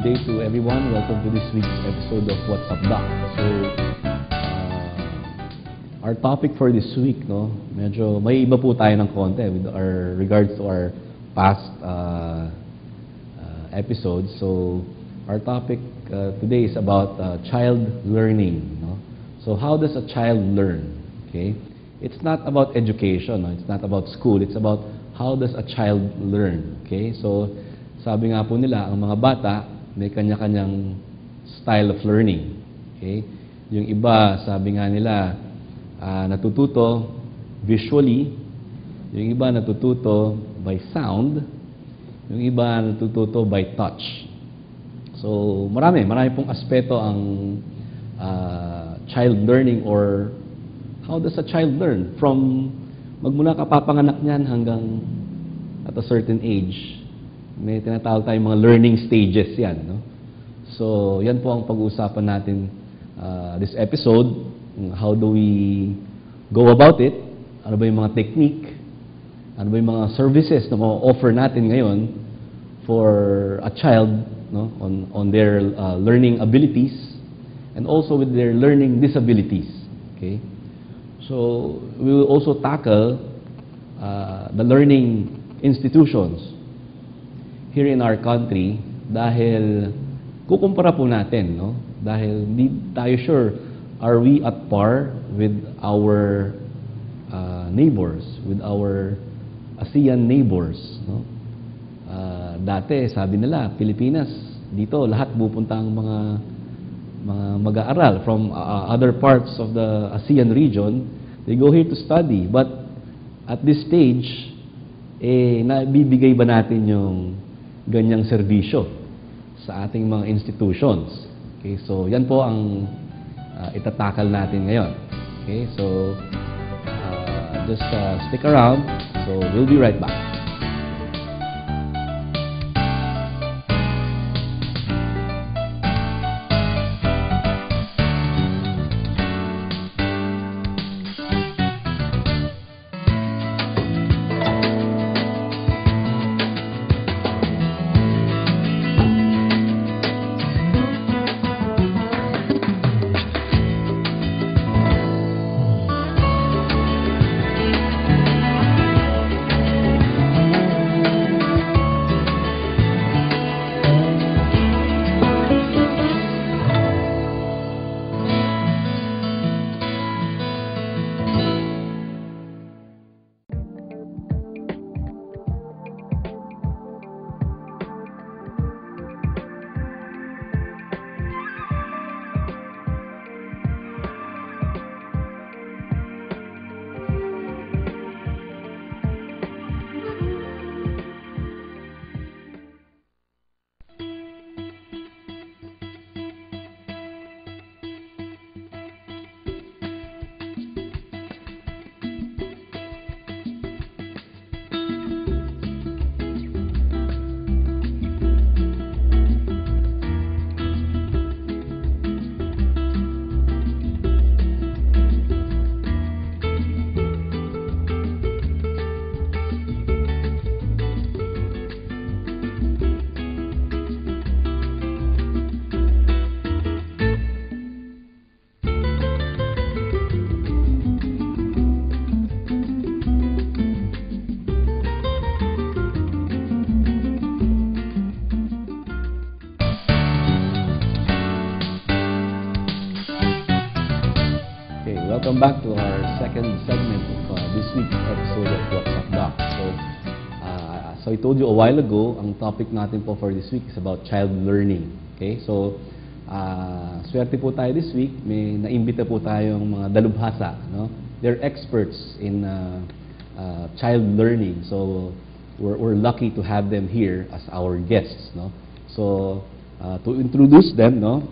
day to everyone. Welcome to this week's episode of What's Up Doc. So, our topic for this week, no, medyo may iba po tayo ng konti with our regards to our past episodes. So, our topic today is about child learning. No? So, how does a child learn? Okay, it's not about education. No? It's not about school. It's about how does a child learn. Okay, so sabi nga po nila, ang mga bata may kanya-kanyang style of learning. Okay? Yung iba, sabi nga nila, natututo visually. Yung iba natututo by sound. Yung iba natututo by touch. So, marami pong aspeto ang child learning, or how does a child learn from magmula kapapanganak niyan hanggang at a certain age. May tinatawag tayong mga learning stages yan. No? So, yan po ang pag-uusapan natin this episode. How do we go about it? Ano ba yung mga technique? Ano ba yung mga services na ma-offer natin ngayon for a child, no? on their learning abilities and also with their learning disabilities. Okay? So, we will also tackle the learning institutions here in our country, dahil kukumpara po natin, no? Dahil hindi tayo sure, are we at par with our neighbors, with our ASEAN neighbors, no? Dati, sabi nila, Pilipinas, dito lahat pupunta ang mga mag-aaral from other parts of the ASEAN region. They go here to study, but at this stage, nabibigay ba natin yung ganyang serbisyo sa ating mga institutions? Okay, so yan po ang itatakal natin ngayon. Okay, so just stick around. So we'll be right back. Welcome back to our second segment of this week's episode of What's Up Doc. So I told you a while ago, ang topic natin po for this week is about child learning. Okay, so swerte po tayo this week, may naimbita po tayong mga dalubhasa, no? They're experts in child learning, so we're lucky to have them here as our guests, no? So to introduce them, no,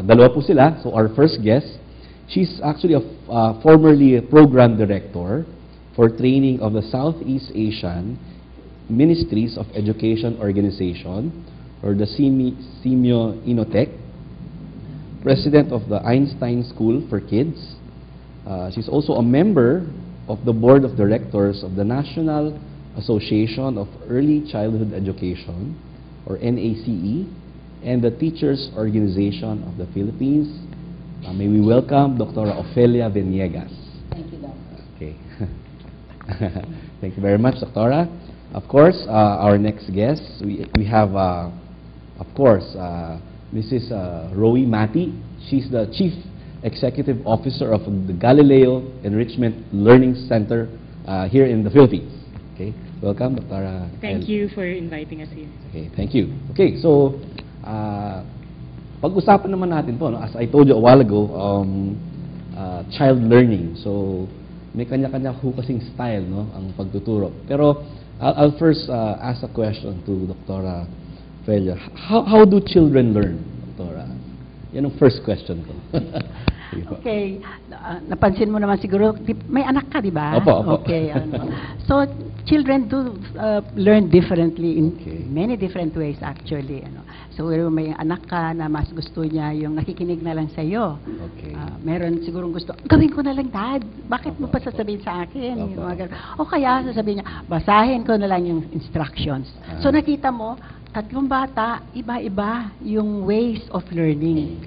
dalawa po sila. So our first guest, she's actually formerly a program director for training of the Southeast Asian Ministries of Education Organization, or the Simyo Inotech, president of the Einstein School for Kids. She's also a member of the board of directors of the National Association of Early Childhood Education, or NACE, and the Teachers Organization of the Philippines. May we welcome Dr. Ofelia Veniegas. Thank you, Doctor. Okay. Thank you very much, Doctora. Of course, our next guest, we have, of course, Mrs. Roe Mati. She's the Chief Executive Officer of the Galileo Enrichment Learning Center here in the Philippines. Okay, welcome, Dr. Thank you for inviting us here. Okay, thank you. Okay, so pag-usapan naman natin po, no, as I told you a while ago, child learning. So may kanya-kanya ho kasing style, no, ang pagtuturo. Pero I'll first ask a question to Dr. Felia. How do children learn, Dr.? Yan ang first question ko. Okay. Napansin mo naman siguro, may anak ka, di ba? Opo. Okay. So, children do learn differently in Okay. many different ways actually. So, may anak ka na mas gusto niya yung nakikinig na lang sa'yo. Okay. Meron sigurong gusto, gawin ko na lang, Dad. Bakit mo pa sasabihin sa akin? Yung mga ganun. O kaya sasabihin niya, basahin ko na lang yung instructions. So, nakita mo, tatlong bata, iba-iba yung ways of learning.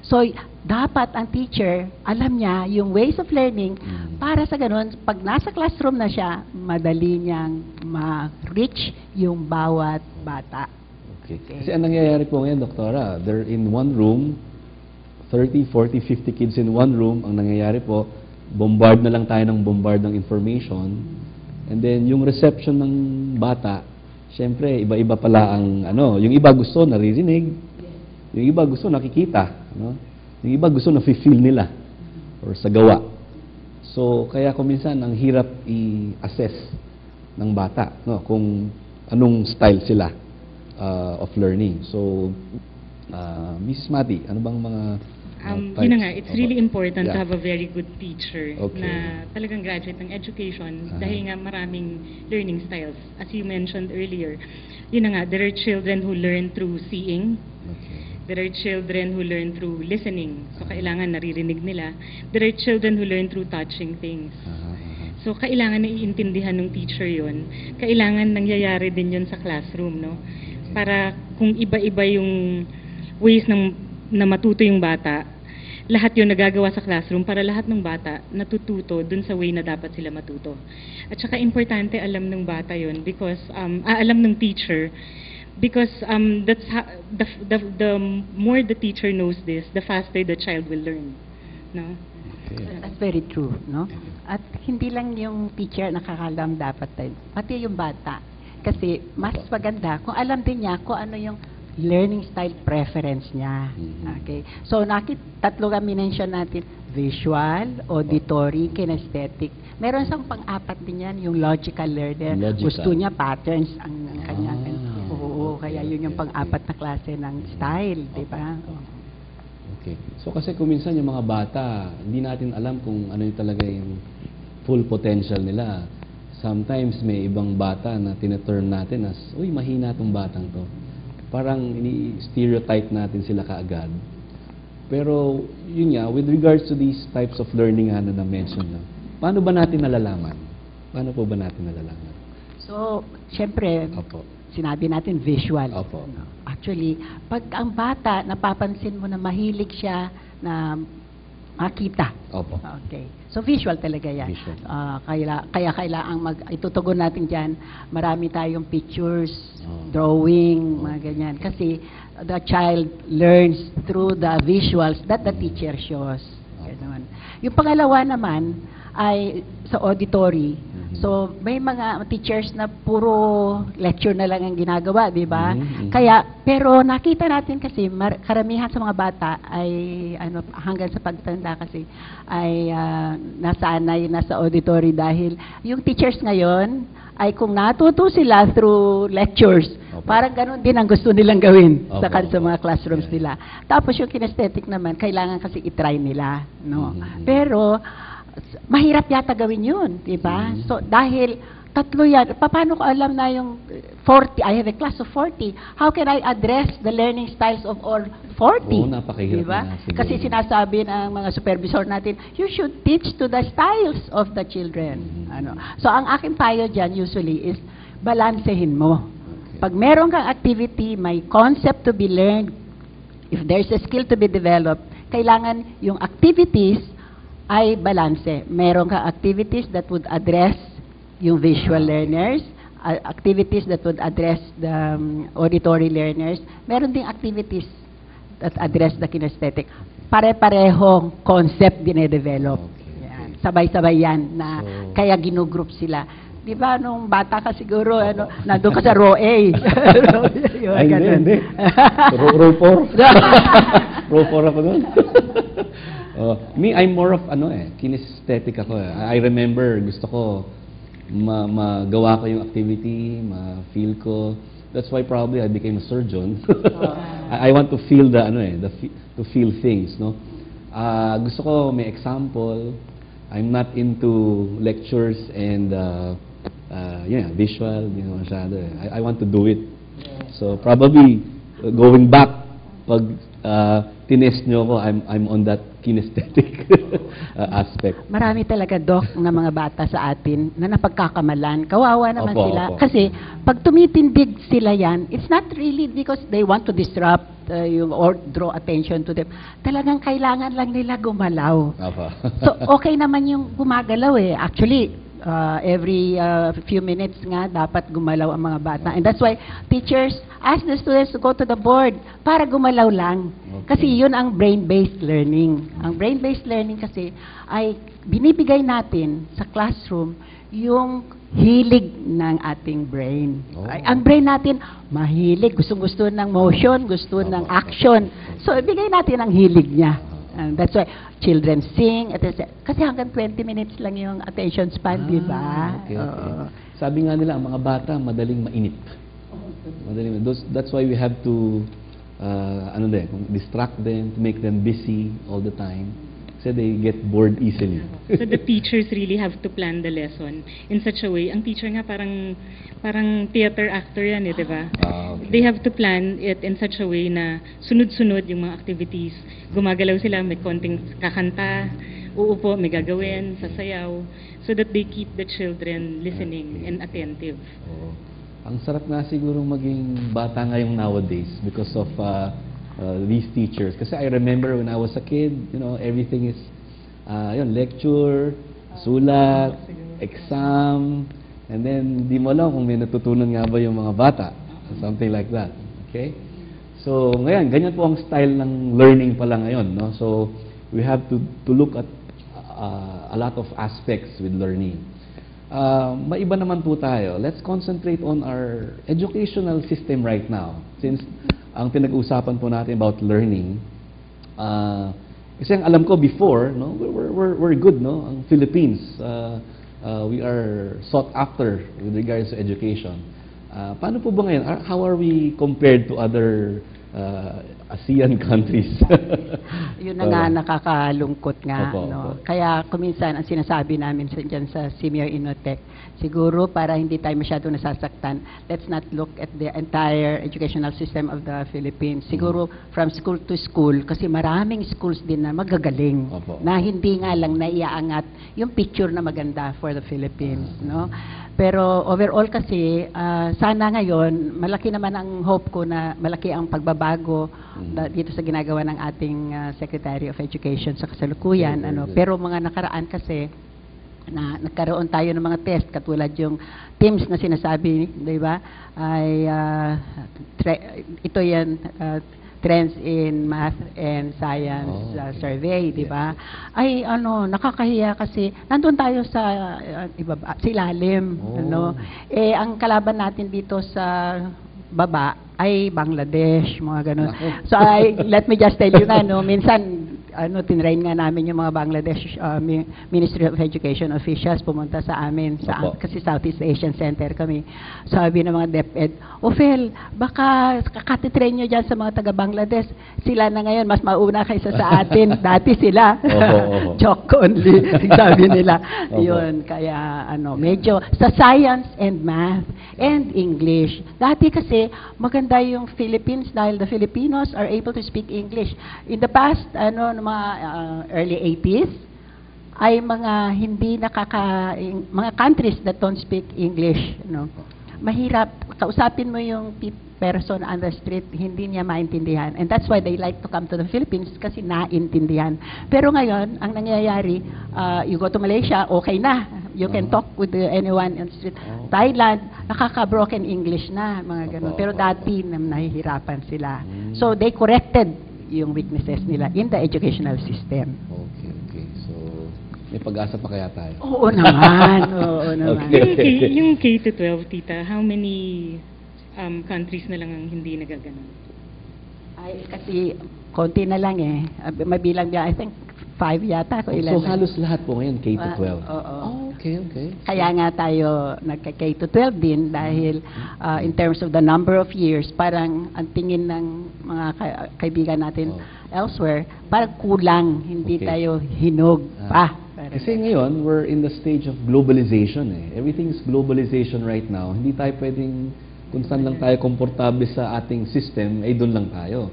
So, dapat ang teacher, alam niya yung ways of learning para sa ganun, pag nasa classroom na siya, madali niyang ma-reach yung bawat bata. Okay. Kasi ang nangyayari po ngayon, Doktora, they're in one room, 30, 40, 50 kids in one room. Ang nangyayari po, bombard na lang tayo ng bombard ng information. And then, yung reception ng bata, siyempre, iba-iba pala ang, yung iba gusto naririnig, yung iba gusto nakikita, yung iba gusto na-feel nila, or sa gawa. So, kaya kung minsan, ang hirap i-assess ng bata, kung anong style sila of learning. So, Mrs. Mati, ano bang mga types? Yun na nga, it's really important Yeah. to have a very good teacher Okay. na talagang graduate ng education dahil nga maraming learning styles. As you mentioned earlier, yun na nga, there are children who learn through seeing. Okay. There are children who learn through listening. So, kailangan naririnig nila. There are children who learn through touching things. So, kailangan na iintindihan ng teacher yon. Kailangan nangyayari din yon sa classroom, no? Para kung iba-iba yung ways na matuto yung bata, lahat yun nagagawa sa classroom para lahat ng bata natututo dun sa way na dapat sila matuto. At saka importante alam ng bata yon because, alam ng teacher, because that's the more the teacher knows this, the faster the child will learn. No? Okay. That's very true, no? At hindi lang yung teacher nakakalam dapat tayo, pati yung bata. Kasi mas maganda kung alam din niya kung ano yung learning style preference niya. Okay? So, tatlo kami mention natin, visual, auditory, kinesthetic. Meron isang pang-apat din yan, yung logical learner. Logical. Gusto niya patterns ang kanyang. Oo, kaya yun yung pang-apat na klase ng style, di ba? Okay. So kasi kung minsan yung mga bata, hindi natin alam kung ano yung talaga yung full potential nila. Sometimes may ibang bata na tineturn natin as, uy, mahina tong batang to. Parang ini-stereotype natin sila kaagad. Pero yun nga, with regards to these types of learning na na-mention na, paano ba natin nalalaman? Paano po ba natin nalalaman? So, syempre, Opo. sinabi natin visual. Opo. Actually, pag ang bata, napapansin mo na mahilig siya na makita. Opo. Okay. So, visual talaga yan. Visual. Kaya kailangan itutugon natin dyan, marami tayong pictures, Oh. drawing, mga ganyan. Kasi the child learns through the visuals that the teacher shows. Ganun. Yung pangalawa naman ay sa auditory. So, may mga teachers na puro lecture na lang ang ginagawa, di ba? Kaya, pero nakita natin kasi, karamihan sa mga bata ay, hanggang sa pagtanda kasi, ay nasanay na sa auditory dahil yung teachers ngayon, ay kung natuto sila through lectures, parang ganun din ang gusto nilang gawin sa mga classrooms nila. Tapos yung kinesthetic naman, kailangan kasi itry nila, no? Pero, mahirap yata gawin yun, di ba? So, dahil tatlo yan, paano ko alam na yung 40, I have a class of 40, how can I address the learning styles of all 40? Oo, napakahirap diba? na siguro. Kasi sinasabi ng mga supervisor natin, you should teach to the styles of the children. So, ang aking payo dyan usually is balansehin mo. Pag meron kang activity, may concept to be learned, if there's a skill to be developed, kailangan yung activities ay balanse. Meron kang activities that would address yung visual learners, activities that would address the auditory learners. Meron ding activities that address the kinesthetic. Pare-parehong concept dinedevelop. Yan. Sabay-sabay yan na kaya ginugroup sila. Di ba, nung bata ka siguro, nandun ka sa row A. Ay, hindi. Row 4. Row 4 ako doon. Me, I'm more of, kinesthetic ako. I remember, gusto ko, magawa ko yung activity, ma-feel ko. That's why probably I became a surgeon. I want to feel to feel things, no? Gusto ko may example. I'm not into lectures and visual, masyado. I want to do it. So probably going back, pag tinest nyo ko, I'm on that kinesthetic aspect. Marami talaga, Doc, ng mga bata sa atin na napagkakamalan. Kawawa naman sila. Opo. Kasi pag tumitindig sila yan, it's not really because they want to disrupt or draw attention to them. Talagang kailangan lang nila gumalaw. Opo. So, okay naman yung gumagalaw eh. Actually, every few minutes nga dapat gumalaw ang mga bata. And that's why teachers ask the students to go to the board para gumalaw lang. Kasi yun ang brain-based learning. Ang brain-based learning kasi ay binibigay natin sa classroom yung hilig ng ating brain. Ang brain natin mahilig, gustong-gusto ng motion, gusto ng action. So, ibigay natin ang hilig niya. And that's why children sing, kasi hanggang 20 minutes lang yung attention span, di ba? Okay. Sabi nga nila, ang mga bata madaling mainit. That's why we have to distract them, to make them busy all the time. Kasi they get bored easily. So the teachers really have to plan the lesson in such a way. Ang teacher nga parang theater actor yan di ba? Okay. They have to plan it in such a way na sunod-sunod yung mga activities. Gumagalaw sila, may konting kakanta, uupo, may gagawin, sasayaw, so that they keep the children listening and attentive. Ang sarap nga siguro maging bata ngayong nowadays because of these teachers. Kasi I remember when I was a kid, everything is lecture, sulat, exam, and then di mo alam kung may natutunan nga ba yung mga bata. Something like that. Okay? So, ngayon, ganyan po ang style ng learning pala ngayon. No? So, we have to look at a lot of aspects with learning. Maiba naman po tayo. Let's concentrate on our educational system right now. Since ang pinag-uusapan po natin about learning, kasi ang alam ko before, no, we're good, no? Ang Philippines, we are sought after with regards to education. Paano po ba ngayon? How are we compared to other ASEAN countries? Yun na nga nakakalungkot nga. Opo. Kaya kuminsan ang sinasabi namin dyan sa Senior Innotech, siguro para hindi tayo masyado nasasaktan, let's not look at the entire educational system of the Philippines. Siguro from school to school, kasi maraming schools din na magagaling, na hindi nga lang naiaangat yung picture na maganda for the Philippines. No? Pero overall kasi, sana ngayon, malaki naman ang hope ko na malaki ang pagbabago dito sa ginagawa ng ating Secretary of Education sa kasalukuyan. Pero mga nakaraan kasi, na nagkaroon tayo ng mga test, katulad yung TIMSS na sinasabi, di ba? Ay, ito yan, Trends in Math and Science Survey, di ba? Ay, nakakahiya kasi nandun tayo sa ilalim. Ang kalaban natin dito sa baba ay Bangladesh, mga ganun. So, let me just tell you na, minsan, tinrain nga namin yung mga Bangladesh Ministry of Education officials pumunta sa amin, kasi Southeast Asian Center kami. Sabi ng mga DepEd, Phil, baka kakatitrain nyo dyan sa mga taga-Bangladesh. Sila na ngayon, mas mauna kaysa sa atin. Dati sila. Joke only, sabi nila. Yun, kaya medyo sa science and math and English. Dati kasi, maganda yung Philippines dahil the Filipinos are able to speak English. In the past, mga early 80s, ay mga hindi mga countries that don't speak English, mahirap. Kausapin mo yung person on the street, hindi niya maintindihan. And that's why they like to come to the Philippines kasi naintindihan. Pero ngayon, ang nangyayari, you go to Malaysia, okay na. You can talk with anyone on the street. Thailand, nakaka-broken English na, mga ganun. Pero dati, nahihirapan sila. So, they corrected yung weaknesses nila in the educational system. Okay. So, may pag-asa pa kaya tayo? Oo naman. Oo naman. Yung K-12, tita, how many countries na lang ang hindi nagaganon? Ay, kasi konti na lang eh. Mabilang niya, I think 5 yata ko ilan. So, halos lahat po ngayon, K-12? Oo. Okay. Kaya nga tayo nagka-K-12 din dahil in terms of the number of years, parang ang tingin ng mga kaibigan natin elsewhere, parang kulang, hindi tayo hinog pa. Kasi ngayon, we're in the stage of globalization eh. Everything is globalization right now. Hindi tayo pwedeng, kung saan lang tayo komportable sa ating system, ay doon lang tayo.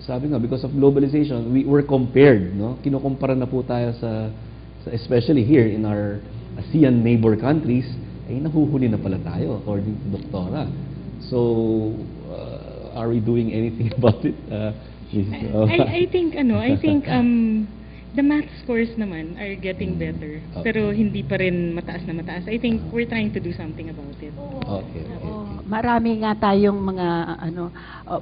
Sabi nga, because of globalization, we're compared, no? Kinukumpara na po tayo sa especially here in our ASEAN neighbor countries, ay nahuhuli na pala tayo, according to Doktora. So, are we doing anything about it? I think the math scores naman are getting better, pero hindi pa rin mataas na mataas. I think we're trying to do something about it. Okay. Marami nga tayong mga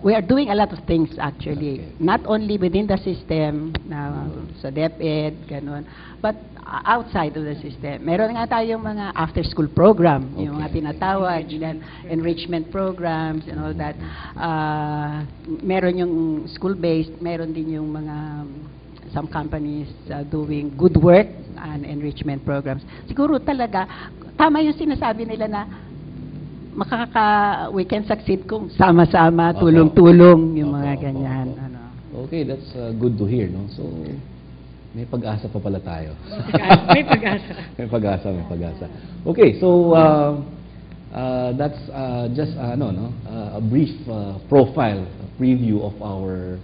we are doing a lot of things actually. Not only within the system na sa DepEd ganun, but outside of the system. Meron nga tayong mga after school program, yung mga tinatawag enrichment programs and all that. Meron yung school based, meron din yung mga some companies doing good work and enrichment programs. Siguro talaga, tama yung sinasabi nila na we can succeed kung sama-sama, tulong-tulong, yung mga ganyan. Okay, that's good to hear, no? So, may pag-asa pa pala tayo. May pag-asa. may pag-asa. Okay, so that's just a brief profile, a preview of our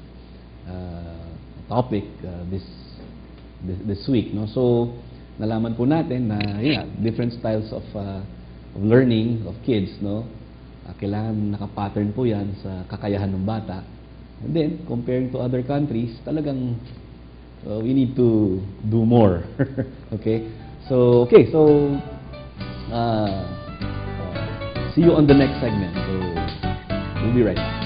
topic this week, no? So nalaman po natin na different styles of learning of kids, no? Kailangan naka-pattern po 'yan sa kakayahan ng bata. And then comparing to other countries, talagang we need to do more. Okay? So see you on the next segment. So we'll be right back.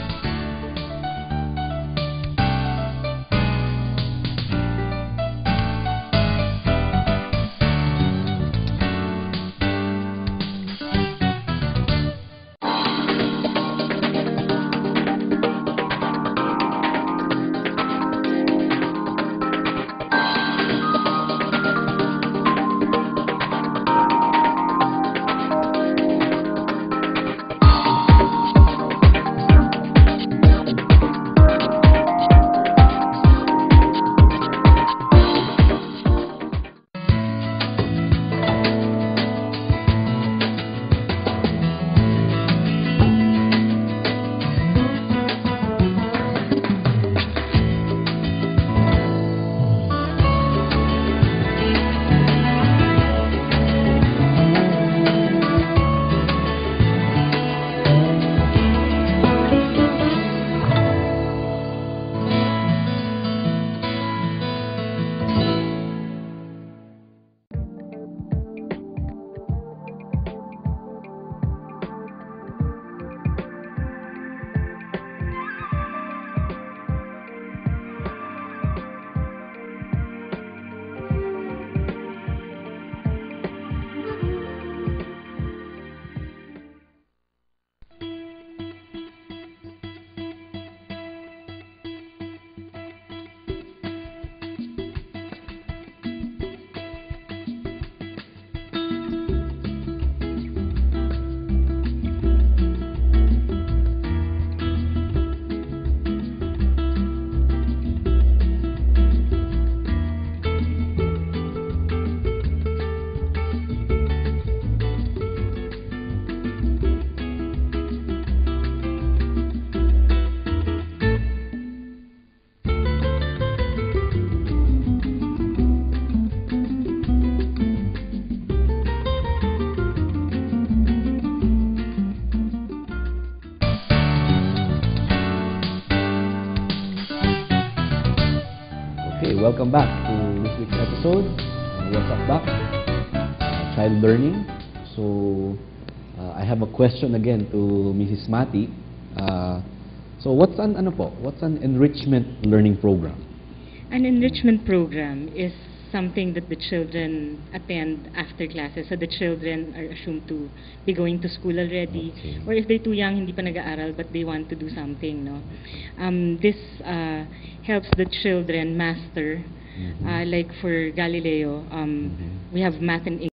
welcome back to this week's episode. Welcome back, child learning. So, I have a question again to Mrs. Mati. So, what's an enrichment learning program? An enrichment program is something that the children attend after classes. So the children are assumed to be going to school already. Okay. Or if they're too young, hindi pa nag-aaral, but they want to do something, no? This helps the children master. Like for Galileo, we have math and